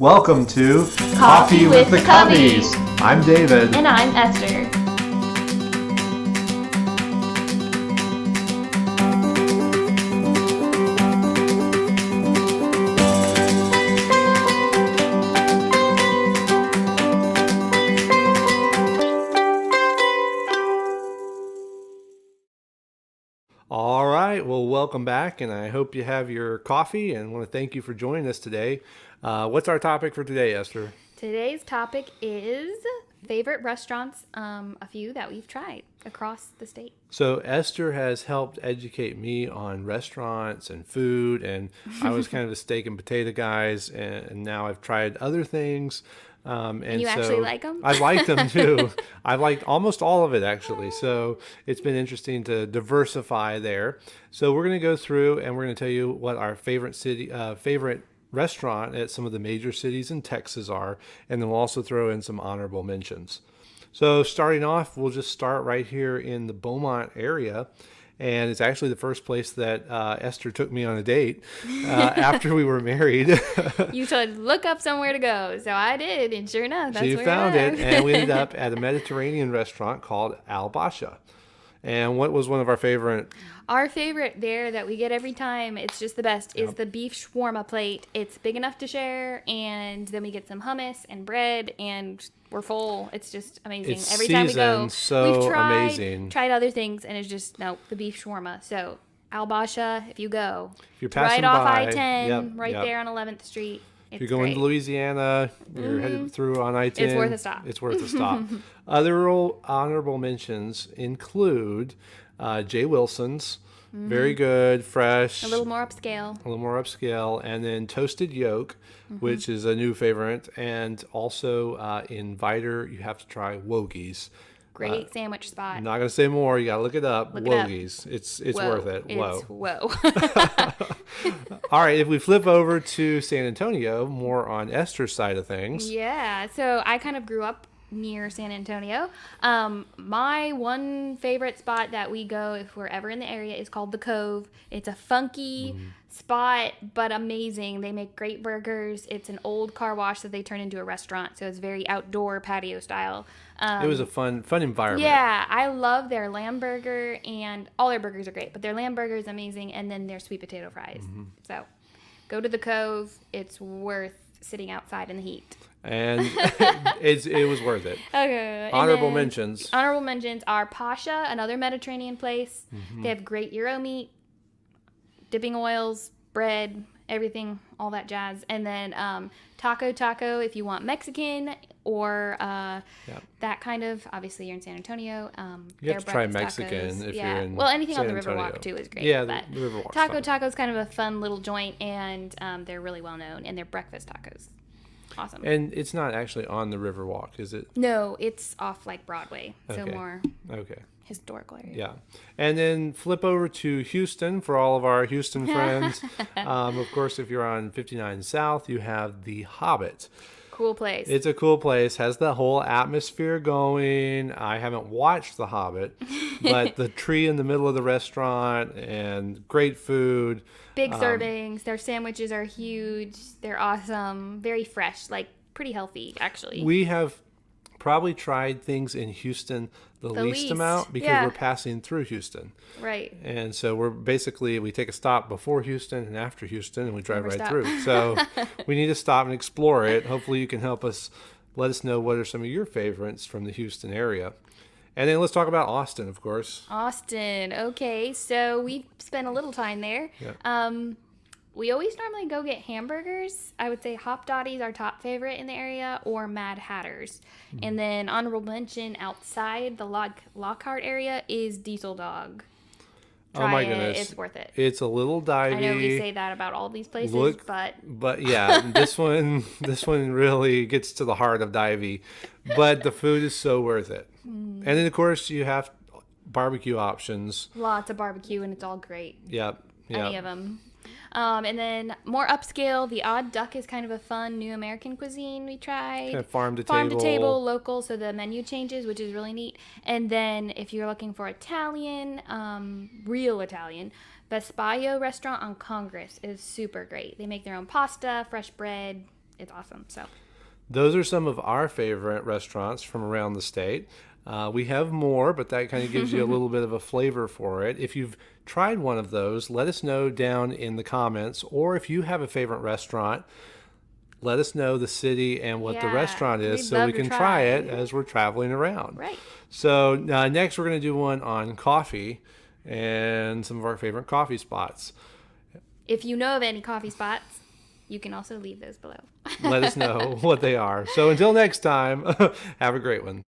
Welcome to Coffee with the Cubbies. I'm David. And I'm Esther. All right, well, welcome back, and I hope you have your coffee, and want to thank you for joining us today. What's our topic for today, Esther? Today's topic is favorite restaurants, a few that we've tried across the state. So Esther has helped educate me on restaurants and food, and I was kind of a steak and potato guys, and now I've tried other things. And you so actually like them? I like them too. I've liked almost all of it actually. So it's been interesting to diversify there. So we're going to go through and we're going to tell you what our favorite restaurant at some of the major cities in Texas are, and then we'll also throw in some honorable mentions. So starting off, we'll just start right here in the Beaumont area. And it's actually the first place that Esther took me on a date after we were married. You should look up somewhere to go. So I did, and sure enough, that's She where found we it, were. and we ended up at a Mediterranean restaurant called Al Basha. And what was one of our favorite? Our favorite there that we get every time, it's just the best, is the beef shawarma plate. It's big enough to share, and then we get some hummus and bread, and we're full. It's just amazing. It's Every time we go, seasoned so we've amazing. tried other things, and it's just, no, the beef shawarma. So, Al Basha, if you go, If you're it's right passing off by, I-10, right yep. there on 11th Street. If you're going to Louisiana, you're headed through on I-10. It's worth a stop. It's worth a stop. Other honorable mentions include Jay Wilson's. Very good, fresh. A little more upscale. A little more upscale. And then Toasted Yolk, which is a new favorite. And also in Viter, you have to try Wogie's. Great sandwich spot. I'm not going to say more. You got to look it up. Look it up. Wogie's. It's Whoa. worth it. Whoa. All right. If we flip over to San Antonio, more on Esther's side of things. Yeah. So I kind of grew up near San Antonio. My one favorite spot that we go if we're ever in the area is called The Cove. It's a funky spot, but amazing. They make great burgers. It's an old car wash that they turn into a restaurant, so it's very outdoor patio style. It was a fun environment. Yeah, I love their lamb burger, and all their burgers are great, but their lamb burger is amazing, and then their sweet potato fries. So go to The Cove. It's worth sitting outside in the heat. And it was worth it. Okay. Honorable mentions. Honorable mentions are Pasha, another Mediterranean place. They have great gyro meat, dipping oils, bread, everything, all that jazz. And then Taco Taco if you want Mexican or that kind of. Obviously, you're in San Antonio. You have to try Mexican tacos. if you're in Well, anything San on the Antonio. Riverwalk too is great. Yeah, but the Riverwalk's Taco fine. Taco is kind of a fun little joint, and they're really well known, and they're breakfast tacos. Awesome. And it's not actually on the Riverwalk, is it? No, it's off like Broadway, so Okay. more Okay. historical area. Yeah. And then flip over to Houston for all of our Houston friends. Of course, if you're on 59 South, you have The Hobbit. Cool place. It's a cool place, has the whole atmosphere going. I haven't watched The Hobbit, but the tree in the middle of the restaurant and great food. Big servings. Their sandwiches are huge. They're awesome. Very fresh. Like, pretty healthy, actually. We have probably tried things in Houston the least amount because we're passing through Houston. Right. And so we take a stop before Houston and after Houston, and we drive Never right stop. through. So we need to stop and explore it. Hopefully you can help us, let us know what are some of your favorites from the Houston area. And then let's talk about Austin, of course. Austin. Okay, so we spent a little time there. Yeah. We always normally go get hamburgers. I would say Hop Dottie's our top favorite in the area, or Mad Hatter's. And then honorable mention outside the Lockhart area is Diesel Dog. Try Oh my it. goodness. It's worth it. It's a little divey. I know we say that about all these places, But yeah, this one really gets to the heart of divey. But the food is so worth it. And then of course you have barbecue options. lots of barbecue, and it's all great. Yep. Any of them. And then more upscale, the Odd Duck is kind of a fun new American cuisine we tried. Kind of farm to table, local, so the menu changes, which is really neat. And then if you're looking for Italian, real Italian, Vespaio restaurant on Congress is super great. They make their own pasta, fresh bread, it's awesome. So Those are some of our favorite restaurants from around the state. We have more, but that kind of gives you a little bit of a flavor for it. If you've tried one of those, let us know down in the comments. Or if you have a favorite restaurant, let us know the city and what the Yeah, restaurant is we'd so love we to can try. try it as we're traveling around. right. So next, we're going to do one on coffee and some of our favorite coffee spots. If you know of any coffee spots, you can also leave those below. Let us know what they are. So until next time, have a great one.